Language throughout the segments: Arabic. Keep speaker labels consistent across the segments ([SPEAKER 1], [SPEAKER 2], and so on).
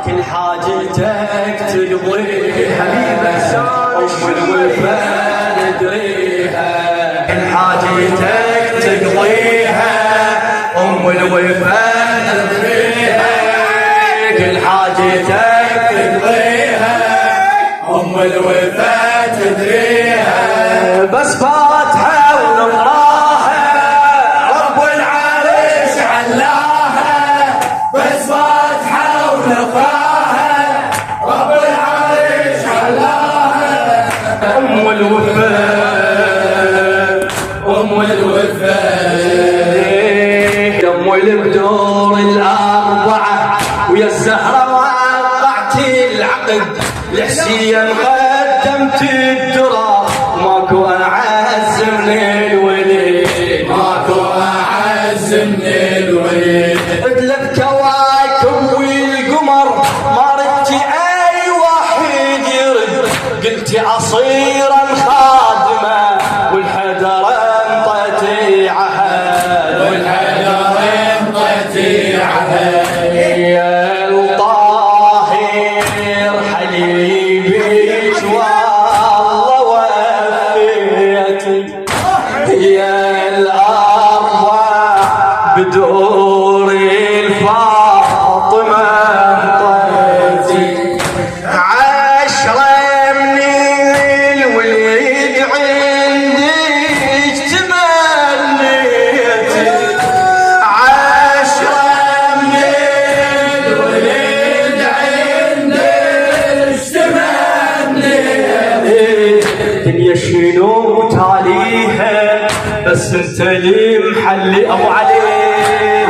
[SPEAKER 1] كل حاجتك تقضيها أم الوفا ندريها كل حاجتك تقضيها أم الوفا ندريها كل حاجتك تقضيها أم الوفا تدريها بس فاتحة ونقراها رب العرش علاها بس فاتحة ونقراها رب العرش علاها أم الوفا أم الوفا أم البدور الأربعة ويا الزهرة وقعت العقد لحسين قدمت الدرا ماكو أعز من الوليد ماكو أعز من الوليد ثلاث كواكب والقمر ما ردت أي واحد يرد قلت أصيرا خادمة والحدر انطتي عهد والحدر انطتي عهد يا الطاهر حليبك والله وفيتي يا الأرواح بدور الفاطمة انطيتي عشرة من الوليد عندك تمنيتي عشرة من الوليد عندك تمنيتي دنيا شنو تاليها بس انت اللي محلي ابو علي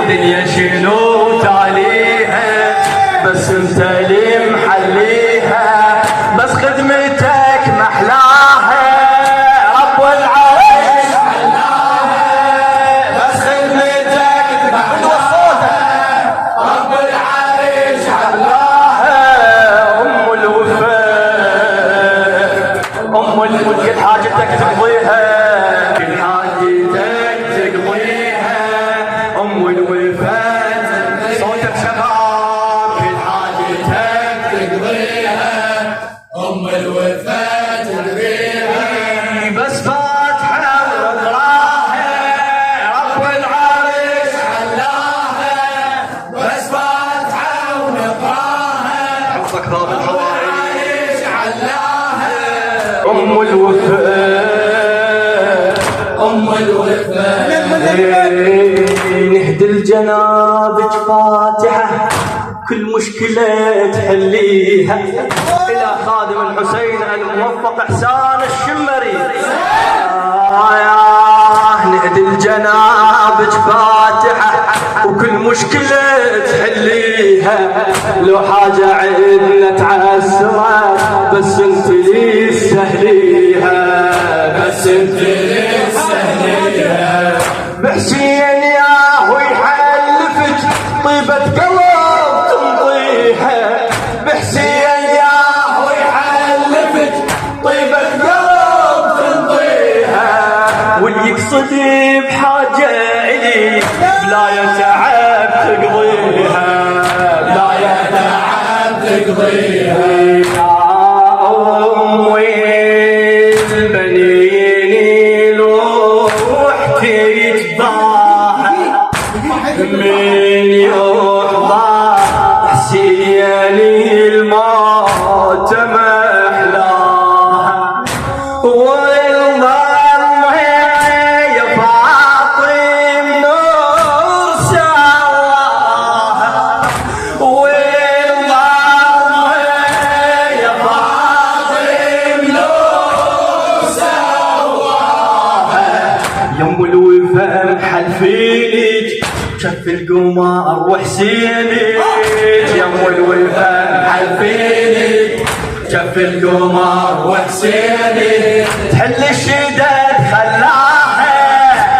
[SPEAKER 1] دنيا شنو تاليها بس انت اللي محليها بس خدمتك محلاها رب العرش علاها بس خدمتك محلاها رب العرش علاها ام الوفا ام الوفا كل حاجتك تقضيها كل حاجتك تقضيها ام الوفا صوتك شباب كل حاجتك تقضيها ام الوفا تدريها بس فاتحة ونقراها رب العرش علاها بس فاتحة ونقراها حفظك ضابط العرش علاها ام الوفا ام الوفا نهدي الجنابك فاتحة كل مشكلة تحليها إلى خادم الحسين الموفق إحسان الشمري نهدي الجنابك فاتحة وكل مشكلة تحليها لو حاجة عندنا تعسرة بس انت لي تسهليها بس انت لي تسهليها بحسين ياهو يحلفك طيبة قلب تمضيها بحسين ياهو يحلفك طيبة قلب تمضيها واللي يقصد بحاجة إلي بلا يتعب تقضيها بلا يتعب تقضيها يا أمي البنين روح تتباهى من يحضى حسيني الموت محلاها والضم يا فاطم نور سواها والضم يا فاطم نور سواها يم الوفا محلفينك شف القمر وحسينك يم الوفا محلفينك شف القمر وحسينك تحل الشدد خلاها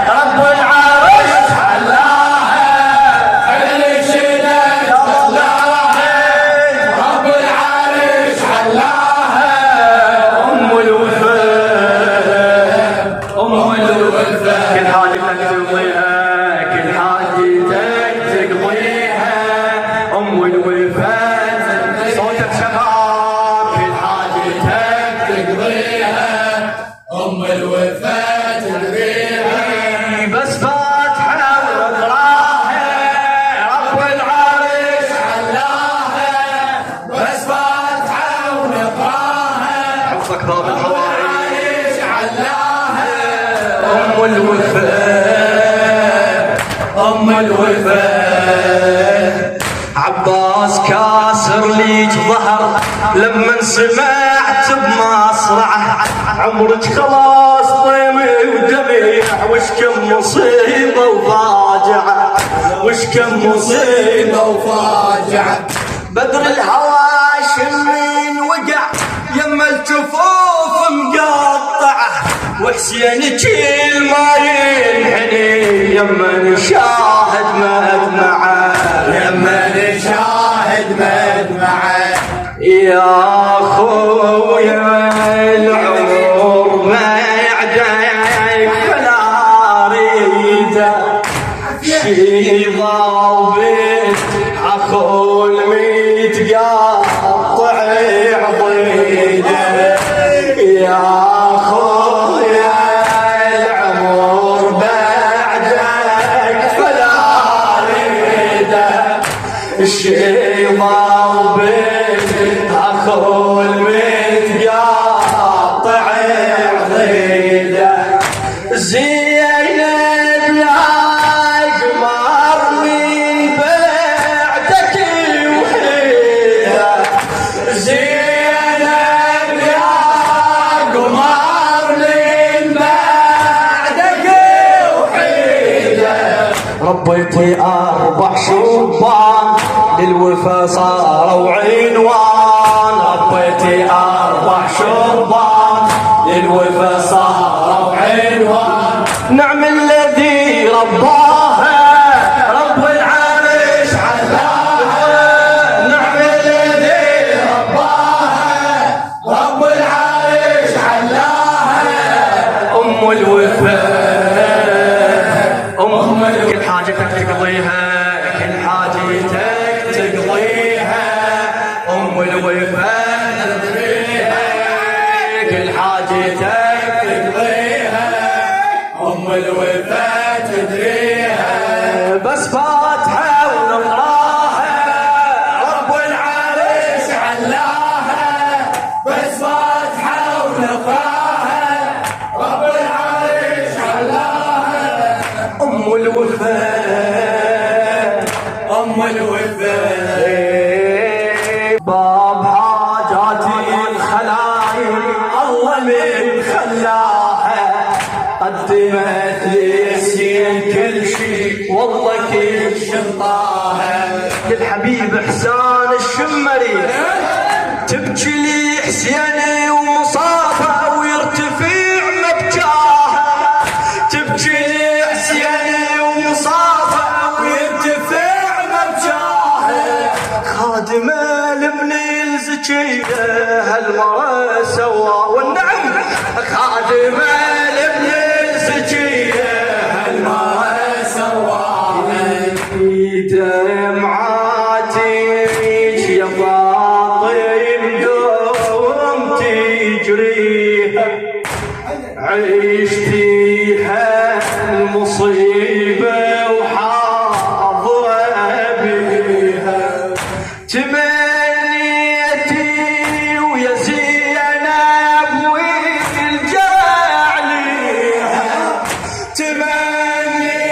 [SPEAKER 1] رب العرش علاها تحل الشدد خلاها رب العرش علاها ام الوفا ام الوفا كل حاجتك تقضيها كل حاجتك تقضيها ام الوفا أم الوفاء. عباس كاسر ليك ظهر لما سمعت بمصرعه، عمرك خلاص ضيمي ودميع، وش كم مصيبة وفاجعة، وش كم مصيبة وفاجعة. بدر الهواشم وقع يما الجفوف مقطعه، وحسين كل ما ينحني يما نشاهد مدمعه، يما نشاهد مدمعه. يا خويا العمر بعدك فلا اريده، شي ضابط اخو المتقاطع عضيده. يا خويا العمر بعدك فلا اريده، شي ضابط اخو المتقاطع عضيده. زينب يا قمر من بعدك وحيده، زينب يا قمر من بعدك وحيده. ربيتي 4 شبان للوفا صاروا عنوان، ربيتي 4 شبان للوفا صاروا عنوان. نعم الذي رباها رب العرش علاها، نعم الذي رباها رب العرش علاها. أم الوفاء، أم كل حاجتك تقضيها، كل حاجتك تقضيها. أم الوفاء تدريها، كل حاجتك تقضيها. أم الوفاء تدريها، بس فاتحة ونقراها رب العرش علاها، بس فاتحة ونقراها رب العرش علاها. أم الوفاء، أم الوفاء. باب حاجاتي الخلايل الله من خلاها، قدمت لي السين كل شي والله كل شنطاها. للحبيب حسان الشمري تبكي لي حسيني ومصافة ويرتفع مبكاها، تبكي لي حسيني ومصافة ويرتفع مبكاها. خادمة لمن الزكية هالمرة سوا، والنعم خادمة لمن الزكية هالمرة سوا. دمعاتك يا فاطم دوم تجريها، عشتيها المصيبة وحاضرة بيها. تمنيتي ويا زينب والجرع عليها، تمنيتي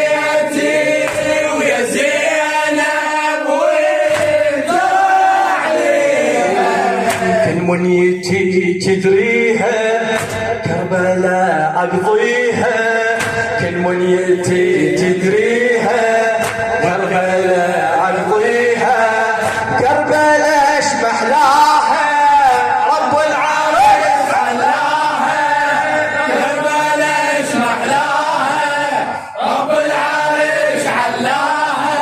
[SPEAKER 1] ويا زينب والجرع عليها. كل منيتي تدريها كربلاء اقضيها، كل منيتي تدريها كربلاء اقضيها. كربلاء اش محلاها رب العرش علاها، كربلاء اش محلاها رب العرش علاها.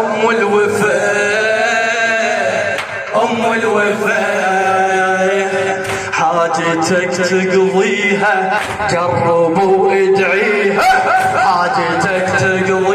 [SPEAKER 1] أم الوفاء، أم الوفاء. حاجتك تقضيها قرب وادعيها، حاجتك تقضيها